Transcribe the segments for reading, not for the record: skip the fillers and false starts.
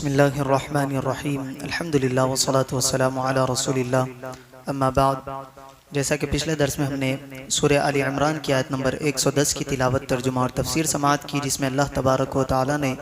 بسم اللہ الرحمن الرحیم الحمدللہ والصلاة والسلام علی رسول اللہ اما بعد۔ جیسا کہ پچھلے درس میں ہم نے سورہ آل عمران کی آیت نمبر 110 کی تلاوت، ترجمہ اور تفسیر سماعت کی، جس میں اللہ تبارک و تعالی نے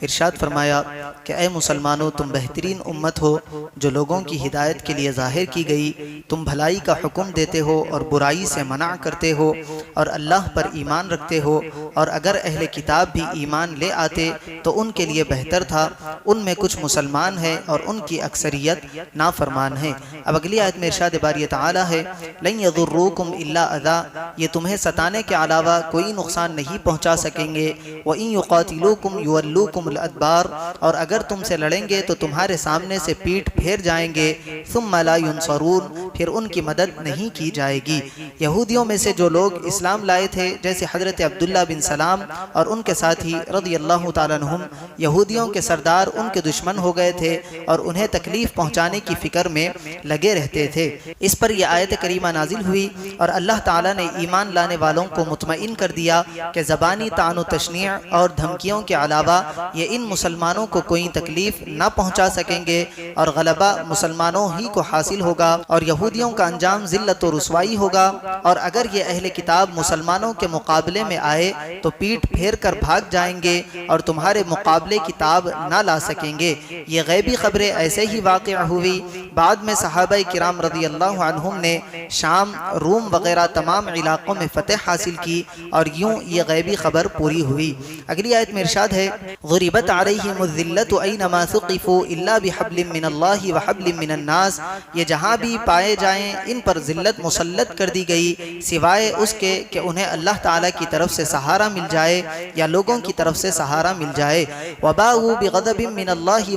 ارشاد فرمایا کہ اے مسلمانوں، تم بہترین امت ہو جو لوگوں کی ہدایت کے لیے ظاہر کی گئی، تم بھلائی کا حکم دیتے ہو اور برائی سے منع کرتے ہو اور اللہ پر ایمان رکھتے ہو، اور اگر اہل کتاب بھی ایمان لے آتے تو ان کے لیے بہتر تھا، ان میں کچھ مسلمان ہیں اور ان کی اکثریت نافرمان ہے۔ اب اگلی آیت میں ارشاد باری تعالی ہے، لن یضروکم الا اذی، یہ تمہیں ستانے کے علاوہ کوئی نقصان نہیں پہنچا سکیں گے، وَإِن یقاتلوکم یولوکم الادبار، اور اگر تم سے لڑیں گے تو تمہارے سامنے سے پیٹھ پھیر جائیں گے، ثم لا ینصرون، پھر ان کی مدد نہیں کی جائے گی۔ یہودیوں میں سے جو لوگ اسلام لائے تھے، جیسے حضرت عبداللہ بن سلام اور ان کے ساتھی رضی اللہ تعالیٰ عنہم، یہودیوں کے سردار ان کے دشمن ہو گئے تھے اور انہیں تکلیف پہنچانے کی فکر میں لگے رہتے تھے۔ اس پر یہ آیت کریمہ نازل ہوئی اور اللہ تعالیٰ نے ایمان لانے والوں کو مطمئن کر دیا کہ زبانی طعن و تشنیع اور دھمکیوں کے علاوہ یہ ان مسلمانوں کو کوئی تکلیف نہ پہنچا سکیں گے، اور غلبہ مسلمانوں ہی کو حاصل ہوگا، اور یہودیوں کا انجام ذلت و رسوائی ہوگا، اور اگر یہ اہل کتاب مسلمانوں کے مقابلے میں آئے تو پیٹھ پھیر کر بھاگ جائیں گے اور تمہارے مقابلے کتاب نہ لا سکیں گے۔ یہ غیبی خبریں ایسے ہی واقع ہوئی۔ بعد میں صحابہ کرام رضی اللہ عنہم نے شام، روم وغیرہ تمام علاقوں میں فتح حاصل کی، اور یوں یہ غیبی خبر پوری ہوئی۔ اگلی آیت میں ارشاد ہے، ضربت علیہم الذلۃ اینما ثقفوا الا بحبل من اللہ وحبل من الناس، یہ جہاں بھی پائے جائیں ان پر ذلت مسلط کر دی گئی، سوائے اس کے کہ انہیں اللہ تعالیٰ کی طرف سے سہارا مل جائے یا لوگوں کی طرف سے سہارا مل جائے۔ وباءوا بغضب من اللہ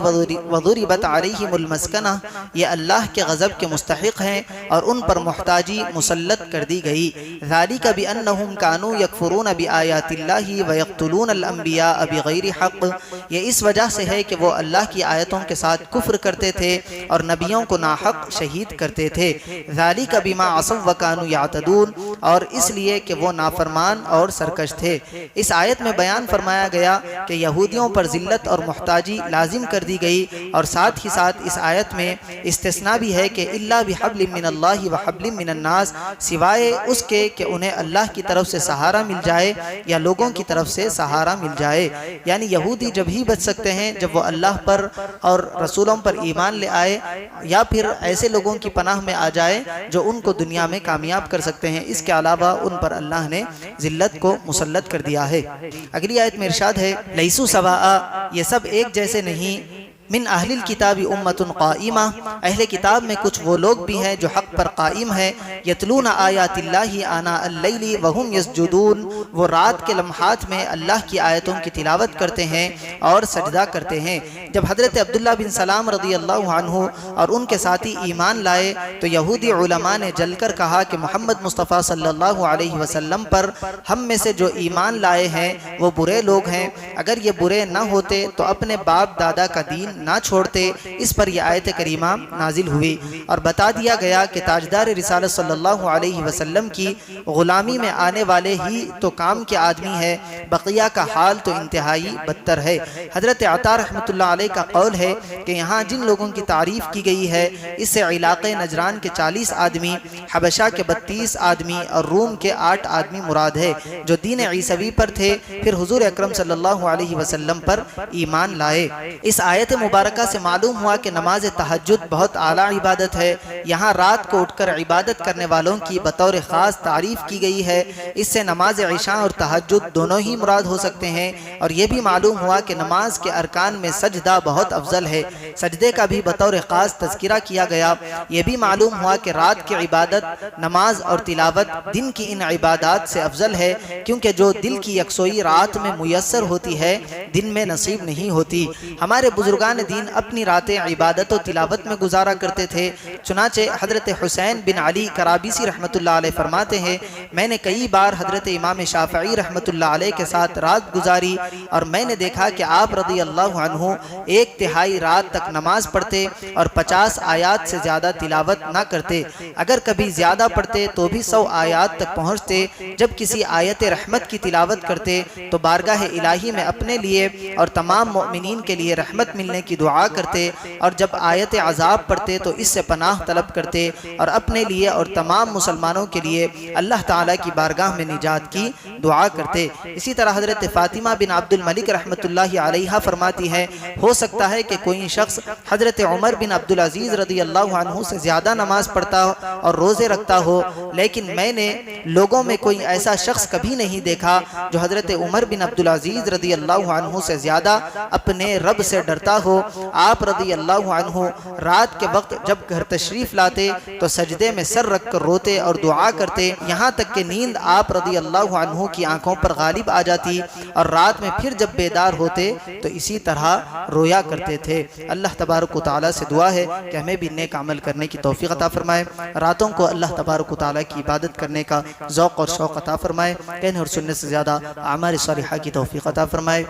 وضربت علیہم المسکنہ، یہ اللہ کے غضب کے مستحق ہیں اور ان پر محتاجی مسلط کر دی گئی۔ ذالک بانہم کانوا یکفرون بآیات اللہ ویقتلون الانبیاء بغیر حق، یہ اس وجہ سے ہے کہ وہ اللہ کی آیتوں کے ساتھ کفر کرتے تھے اور نبیوں کو ناحق شہید کرتے تھے۔ ذالک بما عصوا وکانوا یعتدون، اور اس لیے کہ وہ نافرمان اور سرکش تھے۔ اس آیت میں بیان فرمایا گیا کہ یہودیوں پر ذلت اور محتاجی لازم کر دی گئی، اور ساتھ ہی ساتھ اس آیت میں استثناء بھی ہے کہ الا بحبل من اللہ وحبل من الناس، سوائے اس کے کہ انہیں اللہ کی طرف سے سہارا مل جائے یا لوگوں کی طرف سے سہارا مل جائے۔ یعنی یہودی جب ہی بچ سکتے ہیں جب وہ اللہ پر اور رسولوں پر ایمان لے آئے، یا پھر ایسے لوگوں کی پناہ میں آ جائے جو ان کو دنیا میں کامیاب کر سکتے ہیں۔ اس کے علاوہ ان پر اللہ نے ذلت کو مسلط کر دیا ہے۔ اگلی آیت میں ارشاد ہے، لیسوا سواء، یہ سب ایک جیسے نہیں، من اہل الکتاب امت قائمہ، اہل کتاب میں کچھ وہ لوگ بھی ہیں جو حق پر قائم ہیں، یتلون آیات اللہ آناء اللیل وہم یسجدون، وہ رات کے لمحات میں اللہ کی آیتوں کی تلاوت کرتے ہیں اور سجدہ کرتے ہیں۔ جب حضرت عبداللہ بن سلام رضی اللہ عنہ اور ان کے ساتھی ایمان لائے تو یہودی علماء نے جل کر کہا کہ محمد مصطفیٰ صلی اللہ علیہ وسلم پر ہم میں سے جو ایمان لائے ہیں وہ برے لوگ ہیں، اگر یہ برے نہ ہوتے تو اپنے باپ دادا کا دین نہ چھوڑتے۔ اس پر یہ آیت کریمہ نازل ہوئی اور بتا دیا گیا کہ تاجدار رسالت صلی اللہ علیہ وسلم کی غلامی میں آنے والے ہی تو کام کے آدمی ہے، بقیہ کا حال تو انتہائی بدتر ہے۔ حضرت عطا رحمۃ اللہ علیہ کا قول ہے کہ یہاں جن لوگوں کی تعریف کی گئی ہے اس سے علاقے نجران کے 40 آدمی، حبشہ کے 32 آدمی اور روم کے 8 آدمی مراد ہے جو دین عیسوی پر تھے، پھر حضور اکرم صلی اللہ علیہ وسلم پر ایمان لائے۔ اس آیت مبارکہ سے معلوم ہوا کہ نماز تہجد بہت اعلیٰ عبادت ہے۔ یہاں رات کو اٹھ کر عبادت کرنے والوں کی بطور خاص تعریف کی گئی ہے۔ اس سے نماز عشاء اور تہجد دونوں ہی مراد ہو سکتے ہیں، اور یہ بھی معلوم ہوا کہ نماز کے ارکان میں سجدہ بہت افضل ہے، سجدے کا بھی بطور خاص تذکرہ کیا گیا۔ یہ بھی معلوم ہوا کہ رات کی عبادت، نماز اور تلاوت دن کی ان عبادات سے افضل ہے، کیونکہ جو دل کی یکسوئی رات میں میسر ہوتی ہے دن میں نصیب نہیں ہوتی۔ ہمارے بزرگان دین اپنی راتیں عبادت و تلاوت میں گزارا کرتے تھے۔ چنانچہ حضرت حسین بن علی کرابیسی رحمۃ اللہ علیہ فرماتے ہیں، میں نے کئی بار حضرت امام شافعی رحمۃ اللہ علیہ کے ساتھ رات گزاری اور میں نے دیکھا کہ آپ رضی اللہ عنہ 1/3 رات تک نماز پڑھتے اور 50 آیات سے زیادہ تلاوت نہ کرتے، اگر کبھی زیادہ پڑھتے تو بھی 100 آیات تک پہنچتے۔ جب کسی آیت رحمت کی تلاوت کرتے تو بارگاہ الہی میں اپنے لیے اور تمام مؤمنین کے لیے رحمت ملنے کی دعا کرتے، اور جب آیت عذاب پڑھتے تو اس سے پناہ طلب کرتے، اور اپنے لیے اور تمام مسلمانوں کے لیے اللہ تعالیٰ کی بارگاہ میں نجات کی دعا کرتے۔ اسی طرح حضرت فاطمہ بن عبد الملک رحمۃ اللہ علیہ فرماتی ہے، ہو سکتا ہے کہ کوئی شخص حضرت عمر بن عبدالعزیز رضی اللہ عنہ سے زیادہ نماز پڑھتا اور روزے رکھتا ہو، لیکن میں نے لوگوں میں کوئی ایسا شخص کبھی نہیں دیکھا جو حضرت عمر بن عبدالعزیز رضی اللہ عنہ سے زیادہ اپنے رب سے ڈرتا ہو۔ آپ رضی اللہ عنہ رات کے وقت جب گھر تشریف لاتے تو سجدے میں سر رکھ کر روتے اور دعا کرتے، یہاں تک کہ نیند آپ رضی اللہ عنہ کی آنکھوں پر غالب آ جاتی، اور رات میں پھر جب بیدار ہوتے تو اسی طرح رویا کرتے تھے۔ اللہ تبارک و تعالیٰ سے دعا ہے کہ ہمیں بھی نیک عمل کرنے کی توفیق عطا فرمائے، راتوں کو اللہ تبارک و تعالیٰ کی عبادت کرنے کا ذوق اور شوق عطا فرمائے، کہنے اور سننے سے زیادہ اعمال صالحہ کی توفیق عطا فرمائے۔